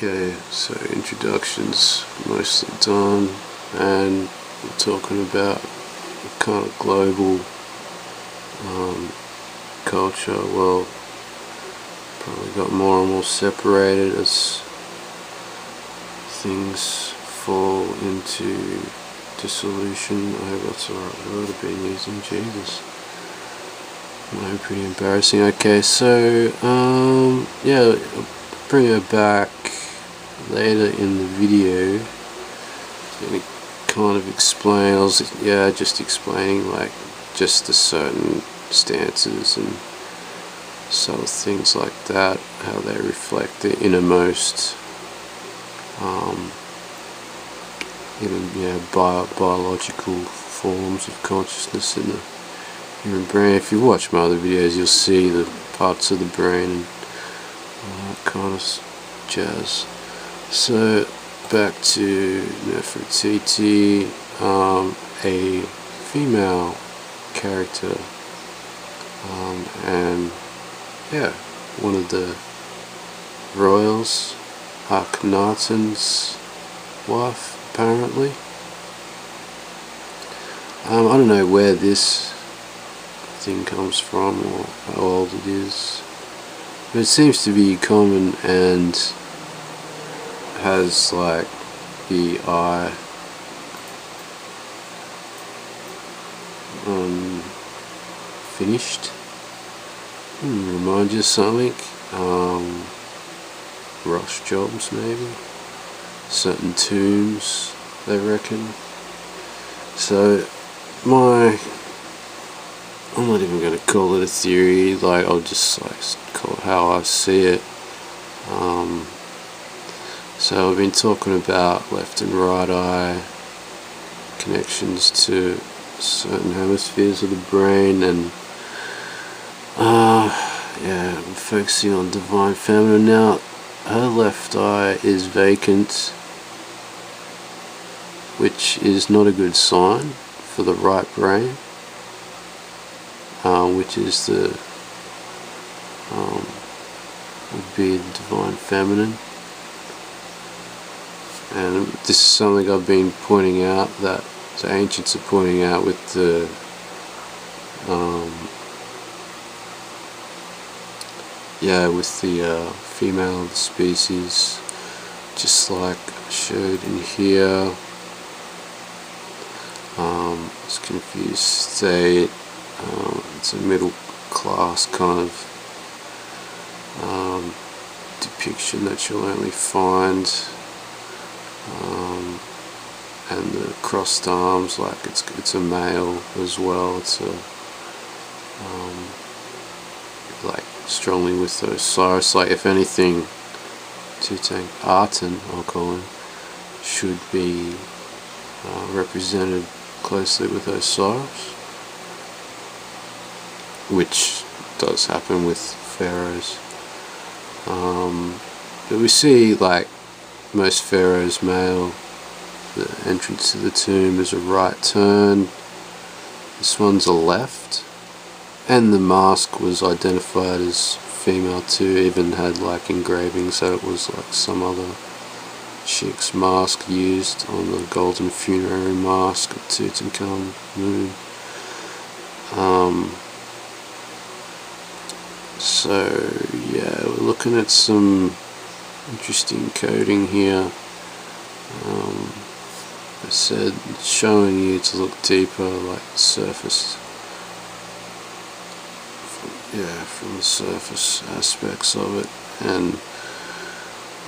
Okay, so introductions mostly done, and we're talking about kind of global culture. Well, probably got more and more separated as things fall into dissolution. I hope that's the right word I've been using. Jesus, I'm pretty embarrassing. Okay, so yeah, I'll bring her back later in the video. I'm going to kind of explain. I was just explaining like just the certain stances and subtle things like that, how they reflect the innermost even biological forms of consciousness in the human brain. If you watch my other videos, you'll see the parts of the brain and all that kind of jazz. So back to Nefertiti, a female character, and yeah, one of the royals, Akhenaten's wife, apparently. I don't know where this thing comes from or how old it is, but it seems to be common and has like the eye finished. Remind you of something. Rush jobs maybe. Certain tombs, they reckon. So I'm not even going to call it a theory, like I'll just like call it how I see it. So I've been talking about left and right eye connections to certain hemispheres of the brain, and yeah, I'm focusing on divine feminine. Now her left eye is vacant, which is not a good sign for the right brain, which is the would be the divine feminine. And this is something I've been pointing out, that the ancients are pointing out with the female of the species, just like I showed in here. It's confused state. It's a middle class kind of depiction that you'll only find. And the crossed arms, like it's a male as well. It's a like strongly with those Osirus. Like if anything, Tutankhaten, I'll call him, should be represented closely with Osirus, which does happen with pharaohs. But we see like most pharaohs male, the entrance to the tomb is a right turn. This one's a left, and the mask was identified as female too, even had like engravings that it was like some other chick's mask used on the golden funerary mask of Tutankhamun. So yeah, we're looking at some interesting coding here. I said showing you to look deeper, like the surface, from the surface aspects of it. And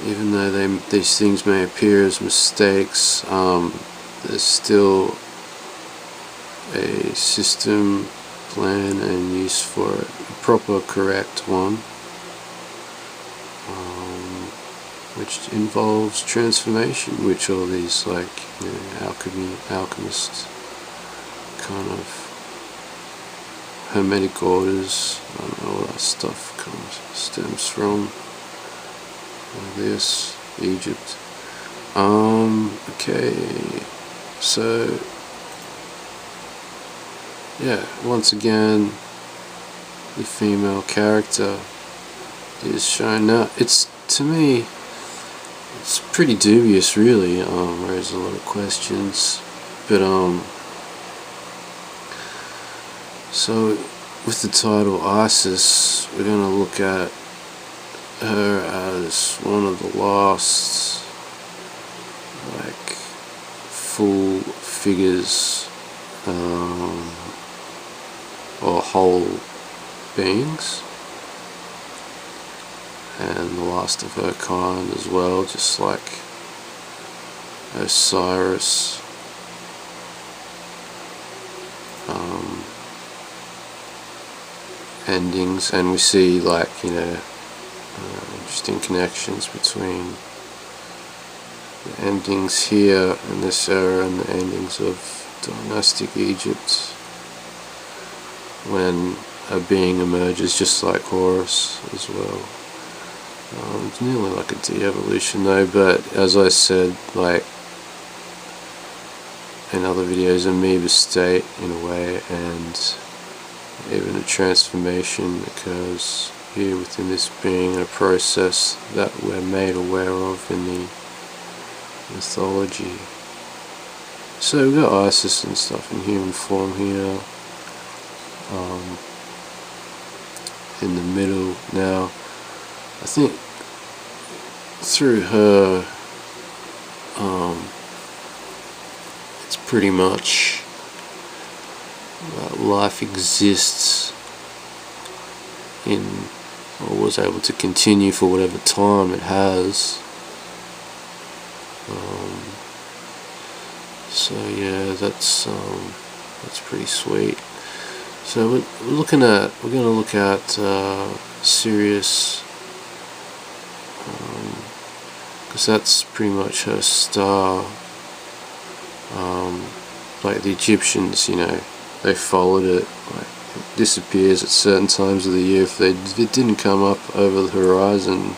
even though these things may appear as mistakes, there's still a system, plan and use for it, a proper correct one, which involves transformation, which all these like alchemist kind of hermetic orders, I don't know, all that stuff kind of stems from this, Egypt. Okay, so yeah, once again the female character is shown. Now it's, to me, it's pretty dubious, really. Raises a lot of questions, but so with the title Isis, we're going to look at her as one of the last, like, full figures, or whole beings, and the last of her kind as well, just like Osirus. Endings, and we see, like, interesting connections between the endings here in this era and the endings of dynastic Egypt, when a being emerges just like Horus as well. It's nearly like a de-evolution though, but as I said, like in other videos, amoeba state in a way, and even a transformation occurs here within this being, a process that we're made aware of in the mythology. So we've got Isis and stuff in human form here, in the middle. Now, I think through her, it's pretty much life exists in, or was able to continue for whatever time it has. So yeah, that's pretty sweet. So we're going to look at Sirius, because that's pretty much her star. Like the Egyptians, they followed it. Like, it disappears at certain times of the year. If it didn't come up over the horizon,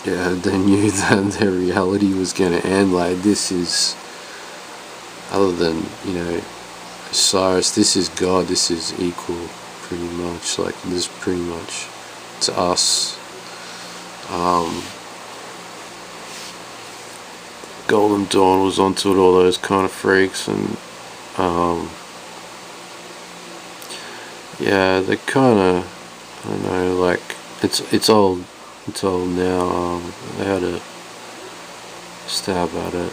they knew that their reality was going to end. Like, this is, other than, Osirus, this is God, this is equal, pretty much. Like, this is pretty much to us. Golden Dawn was onto it, all those kind of freaks, and yeah, they kind of, I don't know, like, it's old now. They had a stab at it,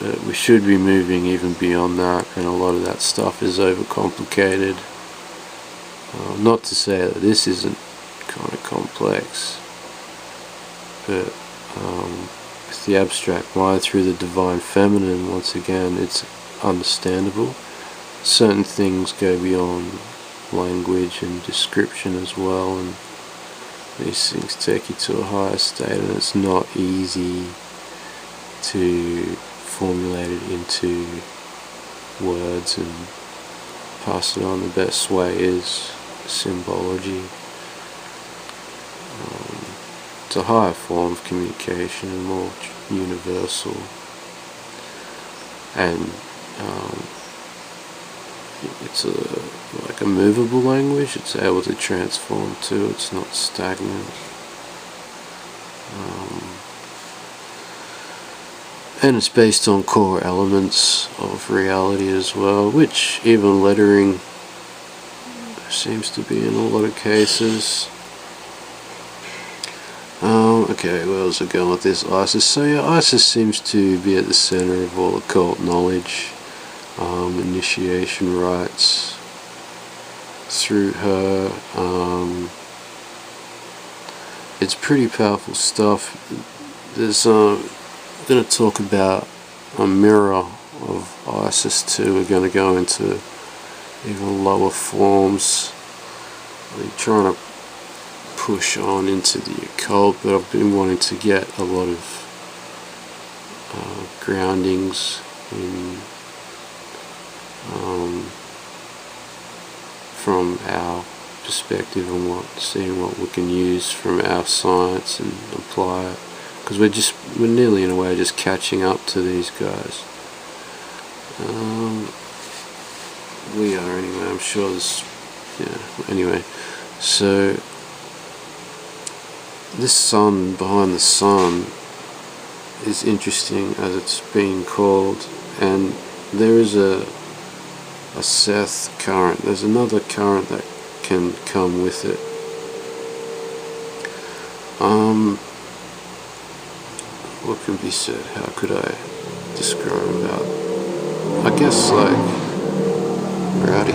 but we should be moving even beyond that, and a lot of that stuff is overcomplicated. Not to say that this isn't kind of complex, but with the abstract mind through the divine feminine, once again, it's understandable. Certain things go beyond language and description as well, and these things take you to a higher state, and it's not easy to formulate it into words and pass it on. The best way is symbology. It's a higher form of communication and more universal, and it's like a movable language. It's able to transform too. It's not stagnant. And it's based on core elements of reality as well, which even lettering seems to be in a lot of cases. Okay, where was I going with this? Isis. So yeah, Isis seems to be at the center of all occult knowledge, initiation rites through her. It's pretty powerful stuff. There's I'm going to talk about a mirror of Isis too. We're going to go into even lower forms. I'm trying to push on into the occult, but I've been wanting to get a lot of groundings in from our perspective, and seeing what we can use from our science and apply it, because we're nearly in a way just catching up to these guys. We are anyway. I'm sure there's, anyway. So this sun behind the sun is interesting, as it's being called, and there is a Seth current. There's another current that can come with it. What can be said? How could I describe that? I guess like rowdy.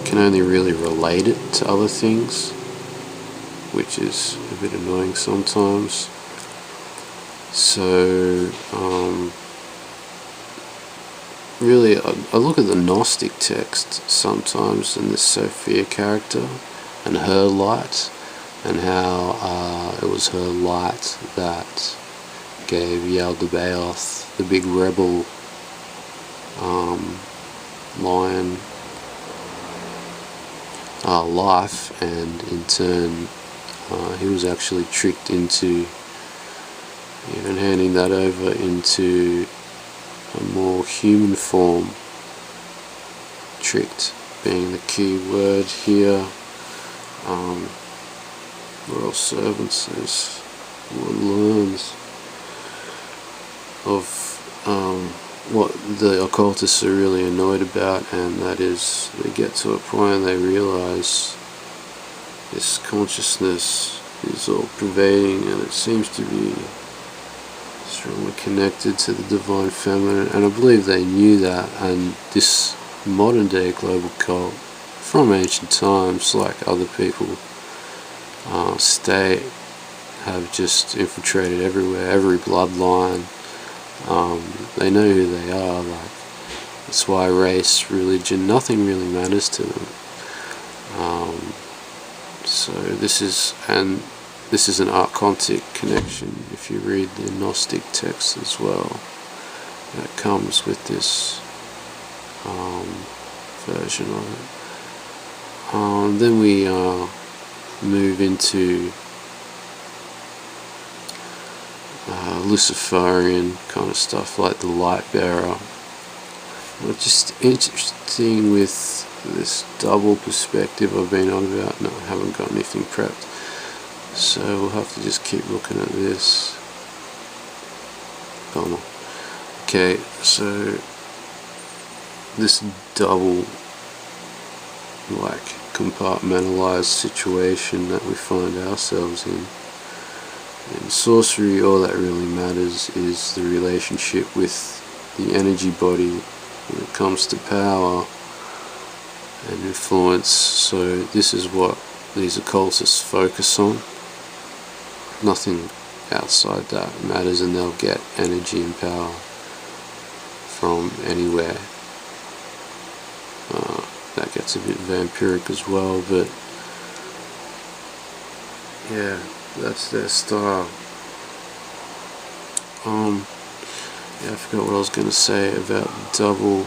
Can only really relate it to other things, which is a bit annoying sometimes. So really, I look at the Gnostic text sometimes, and this Sophia character and her light, and how it was her light that gave Yaldabaoth, the big rebel lion, life, and in turn he was actually tricked into even handing that over into a more human form. Tricked being the key word here. Royal servants, as one learns of what the occultists are really annoyed about, and that is they get to a point and they realize this consciousness is all pervading, and it seems to be strongly connected to the divine feminine, and I believe they knew that, and this modern day global cult from ancient times, like other people state, have just infiltrated everywhere, every bloodline. They know who they are. Like, that's why race, religion, nothing really matters to them. So this is an archontic connection. If you read the Gnostic text as well, that comes with this version of it. Then we move into Luciferian kind of stuff, like the light bearer. It's just interesting with this double perspective I've been on about. No, I haven't got anything prepped, so we'll have to just keep looking at this. Oh no. Okay, so this double, like, compartmentalized situation that we find ourselves in sorcery, all that really matters is the relationship with the energy body when it comes to power and influence. So this is what these occultists focus on. Nothing outside that matters, and they'll get energy and power from anywhere. That gets a bit vampiric as well, but yeah, that's their style. Yeah, I forgot what I was going to say about the double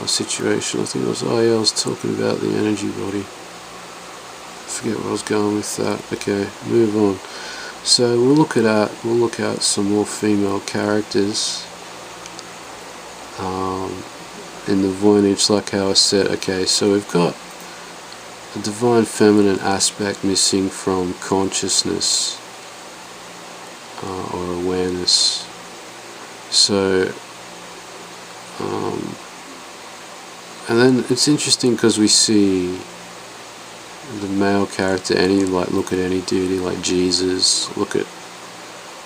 situation. I think I was talking about the energy body. I forget where I was going with that. Okay, move on. So we'll look at some more female characters in the Voynich, like how I said. Okay, so we've got the divine feminine aspect missing from consciousness or awareness. So and then it's interesting because we see the male character, look at any deity like Jesus, look at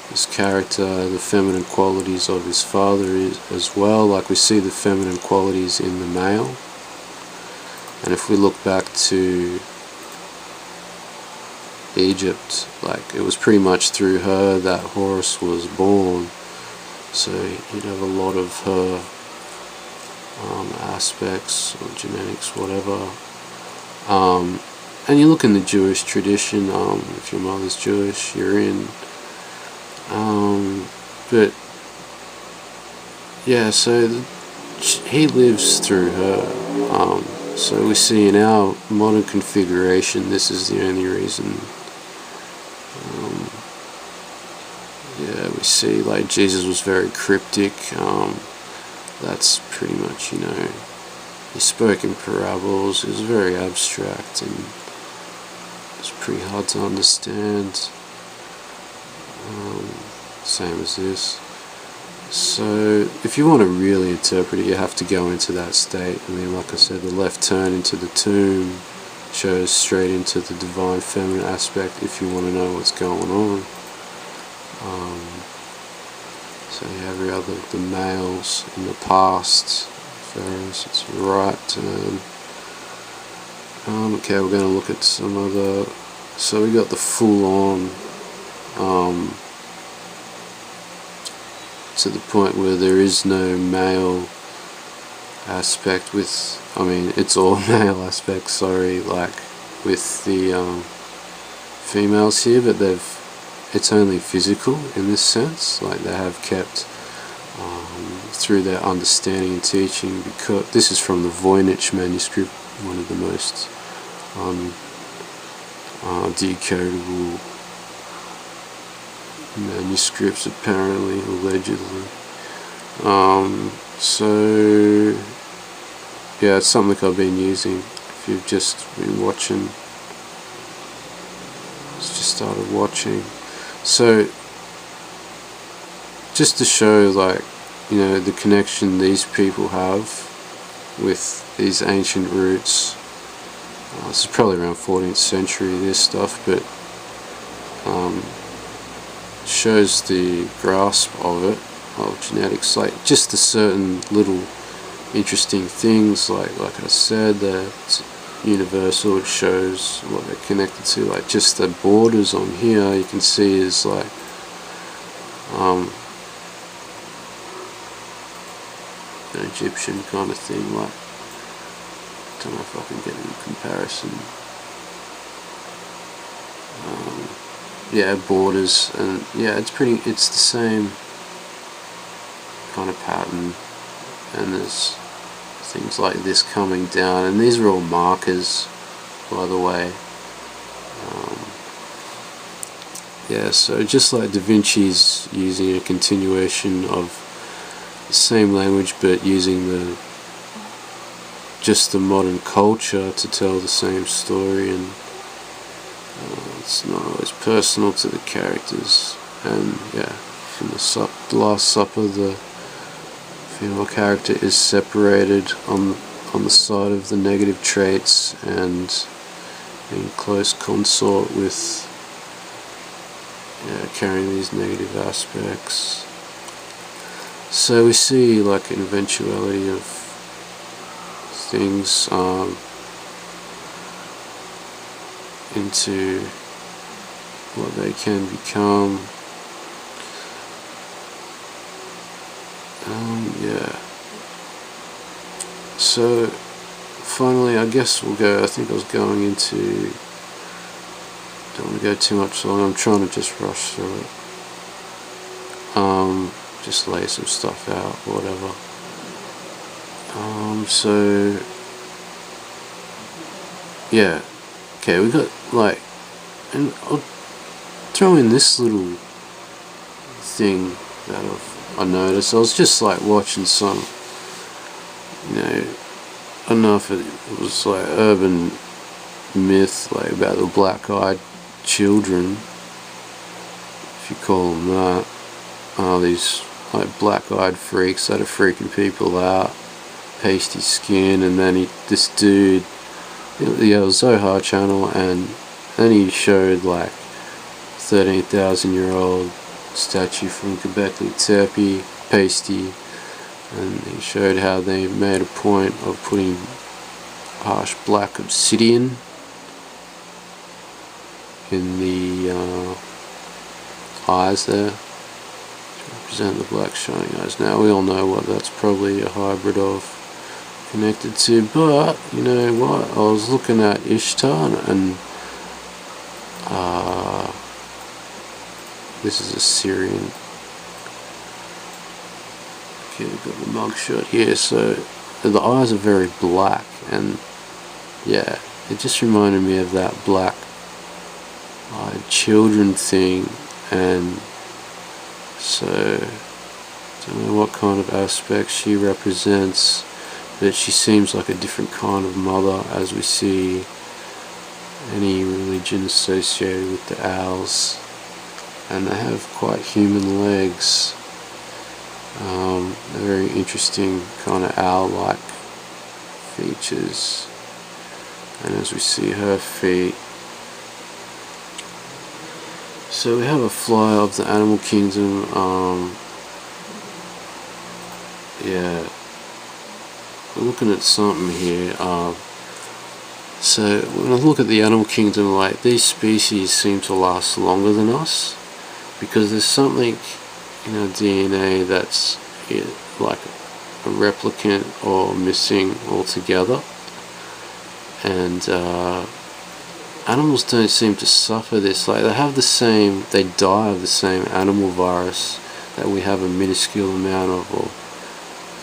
his character, the feminine qualities of his father as well. Like, we see the feminine qualities in the male. And if we look back to Egypt, like, it was pretty much through her that Horus was born. So you'd have a lot of her aspects or genetics, whatever. And you look in the Jewish tradition, if your mother's Jewish, you're in. But yeah, so he lives through her. So we see in our modern configuration, this is the only reason. Yeah, we see, like, Jesus was very cryptic. That's pretty much, he spoke in parables. It was very abstract and it's pretty hard to understand. Same as this. So if you want to really interpret it, you have to go into that state. I mean, like I said, the left turn into the tomb shows straight into the divine feminine aspect if you want to know what's going on. So you have the males in the past. Ferris, it's right turn. Okay, we're going to look at some other. So we got the full on. To the point where there is no male aspect with, I mean, it's all male aspect, sorry, like with the females here, but it's only physical in this sense, like they have kept through their understanding and teaching, because this is from the Voynich manuscript, one of the most decodable manuscripts apparently, allegedly. So yeah, it's something I've been using. If you've just been watching, just started watching. So just to show, like, you know, the connection these people have with these ancient roots. This is probably around 14th century, this stuff, but shows the grasp of it, of genetics, like just the certain little interesting things, like I said, that it's universal. It shows what they're connected to, like just the borders on here you can see is like an Egyptian kind of thing, like, I don't know if I can get any comparison. Yeah, borders, and yeah, it's the same kind of pattern, and there's things like this coming down, and these are all markers, by the way. Yeah, so just like Da Vinci's using a continuation of the same language, but using just the modern culture to tell the same story, and it's not always personal to the characters. And yeah, from the Last Supper, the female character is separated on the side of the negative traits and in close consort with carrying these negative aspects. So we see like an eventuality of things into what they can become. Yeah. So finally, I guess we'll go. I think I was going into. Don't want to go too much long. I'm trying to just rush through it. Just lay some stuff out, whatever. So yeah. Okay, we got like, and I'll throw in this little thing that I noticed. I was just like watching some, I don't know if it was like urban myth, like about the black-eyed children, if you call them that. These like black-eyed freaks that are freaking people out, pasty skin, and then this dude. Yeah, it was Zohar channel, and then he showed like 13,000-year-old statue from Göbekli Tepe, pasty, and he showed how they made a point of putting harsh black obsidian in the eyes there to represent the black shining eyes. Now we all know what that's probably a hybrid of connected to, but you know what, I was looking at Ishtar, and this is a Syrian. Okay, we've got the mugshot here, so the eyes are very black, and yeah, it just reminded me of that black-eyed children thing, and so I don't know what kind of aspect she represents. but she seems like a different kind of mother, as we see any religion associated with the owls, and they have quite human legs. Very interesting kind of owl-like features, and as we see her feet. So we have a flyer of the animal kingdom. Yeah, we're looking at something here. So when I look at the animal kingdom, like, these species seem to last longer than us, because there's something in our DNA that's like a replicant or missing altogether, and animals don't seem to suffer this. Like, they die of the same animal virus that we have a minuscule amount of, or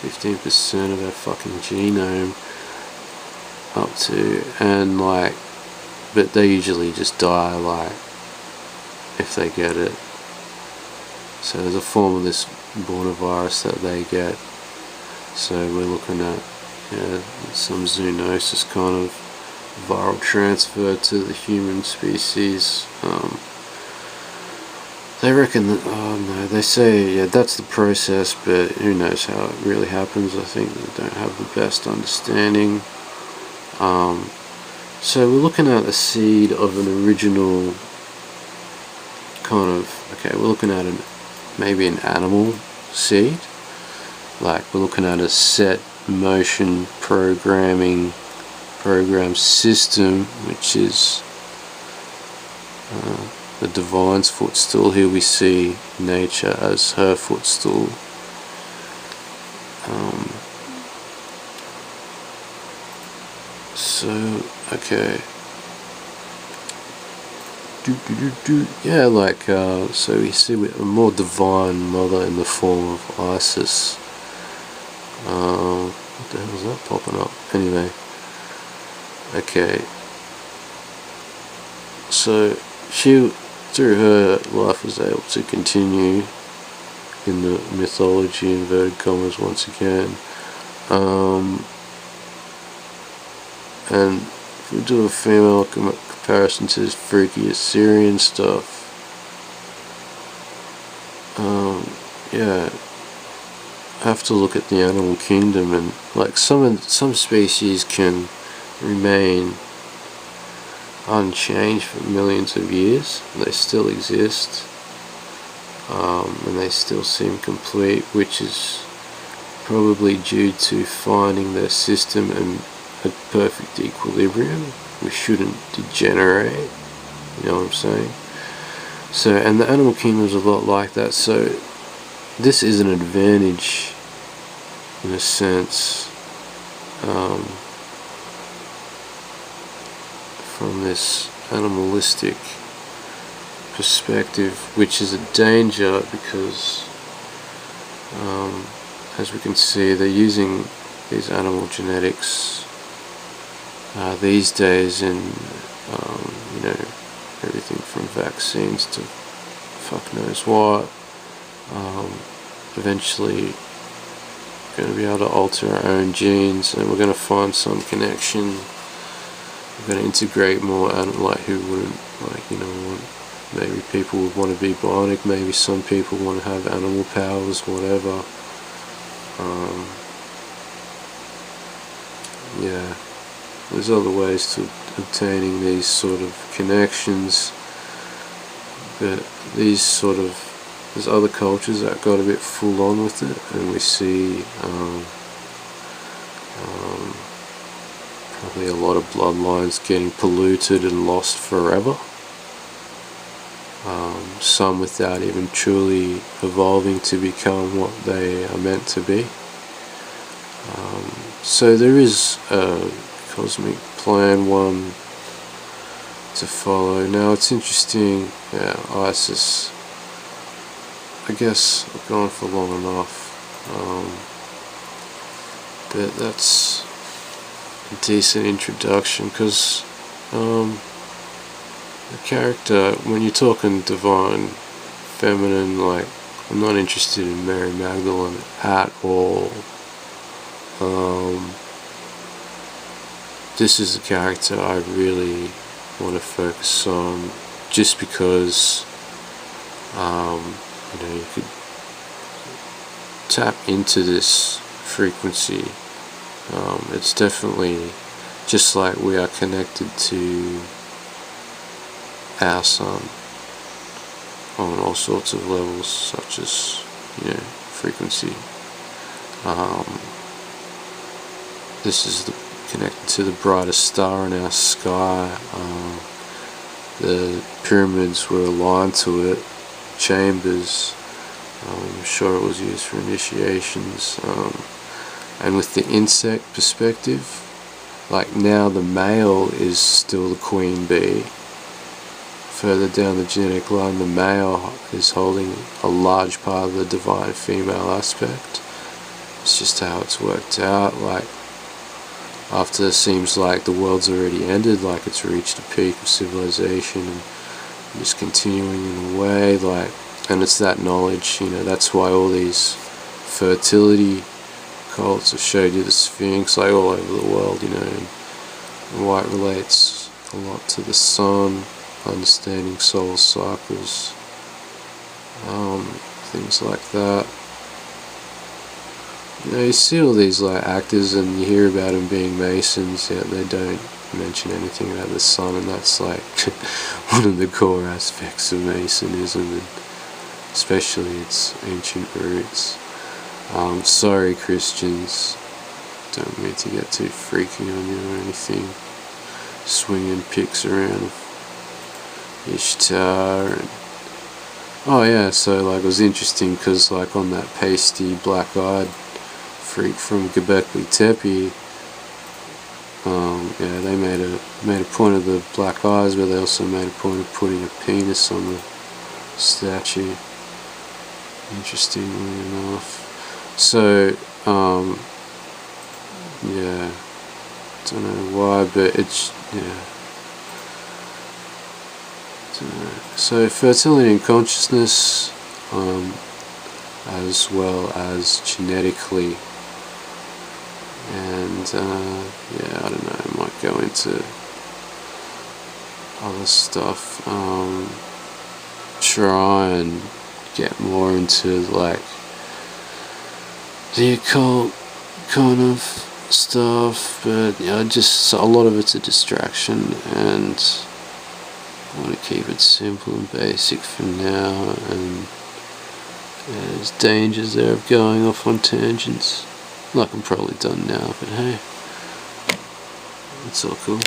15% of our fucking genome up to, and like, but they usually just die, like, if they get it. So there's a form of this virus that they get. So we're looking at, yeah, some zoonosis kind of viral transfer to the human species. They reckon that, oh no, they say, yeah, that's the process, but who knows how it really happens. I think they don't have the best understanding. So we're looking at a seed of an original kind of, okay, we're looking at maybe an animal seed. Like, we're looking at a set motion program system, which is the divine's footstool. Here we see nature as her footstool. So, okay. Yeah, like, so we see a more divine mother in the form of Isis. What the hell is that popping up? Anyway. Okay. So, she, through her life, was able to continue in the mythology, inverted commas, once again. And if we do a female comparison to this freaky Assyrian stuff, yeah, I have to look at the animal kingdom, and like, some species can remain unchanged for millions of years. They still exist, and they still seem complete, which is probably due to finding their system and a perfect equilibrium. We shouldn't degenerate, you know what I'm saying? So, and the animal kingdom is a lot like that. So this is an advantage in a sense, from this animalistic perspective, which is a danger because, as we can see, they're using these animal genetics these days in, you know, everything from vaccines to fuck knows what. Eventually we're going to be able to alter our own genes, and we're going to find some connection. We're going to integrate more, like, who wouldn't, like, you know, maybe people would want to be bionic, maybe some people want to have animal powers, whatever. Yeah, there's other ways to obtaining these sort of connections, but there's other cultures that got a bit full on with it, and we see probably a lot of bloodlines getting polluted and lost forever. Some without even truly evolving to become what they are meant to be. So there is a cosmic plan, one to follow. Now it's interesting, yeah, Isis, I guess I've gone for long enough, but that's a decent introduction, because the character, when you're talking divine, feminine, like, I'm not interested in Mary Magdalene at all. this is a character I really want to focus on, just because you know, you could tap into this frequency. It's definitely just like we are connected to our sun on all sorts of levels, such as, you know, frequency. This is connected to the brightest star in our sky. The pyramids were aligned to it, chambers. I'm sure it was used for initiations. And with the insect perspective, like now the male is still the queen bee. Further down the genetic line, the male is holding a large part of the divine female aspect. It's just how it's worked out. Like, after it seems like the world's already ended, like it's reached a peak of civilization and just continuing in a way, like, and it's that knowledge, you know, that's why all these fertility cults have showed you the Sphinx, like, all over the world, you know, and why it relates a lot to the sun, understanding solar cycles, things like that. You know, you see all these like actors and you hear about them being Masons, yet they don't mention anything about the sun, and that's like one of the core aspects of Masonism, and especially its ancient roots. Sorry Christians, don't mean to get too freaky on you or anything, swinging pics around of Ishtar. And oh yeah, so like it was interesting because like on that pasty black-eyed freak from Göbekli Tepe, yeah, they made a point of the black eyes, but they also made a point of putting a penis on the statue, interestingly enough. So yeah, don't know why, but it's, yeah, don't know. So fertility and consciousness, as well as genetically, and yeah, I don't know, I might go into other stuff, try and get more into like the occult kind of stuff, but yeah, just a lot of it's a distraction, and I want to keep it simple and basic for now, and yeah, there's dangers there of going off on tangents, like I'm probably done now, but hey, it's all cool.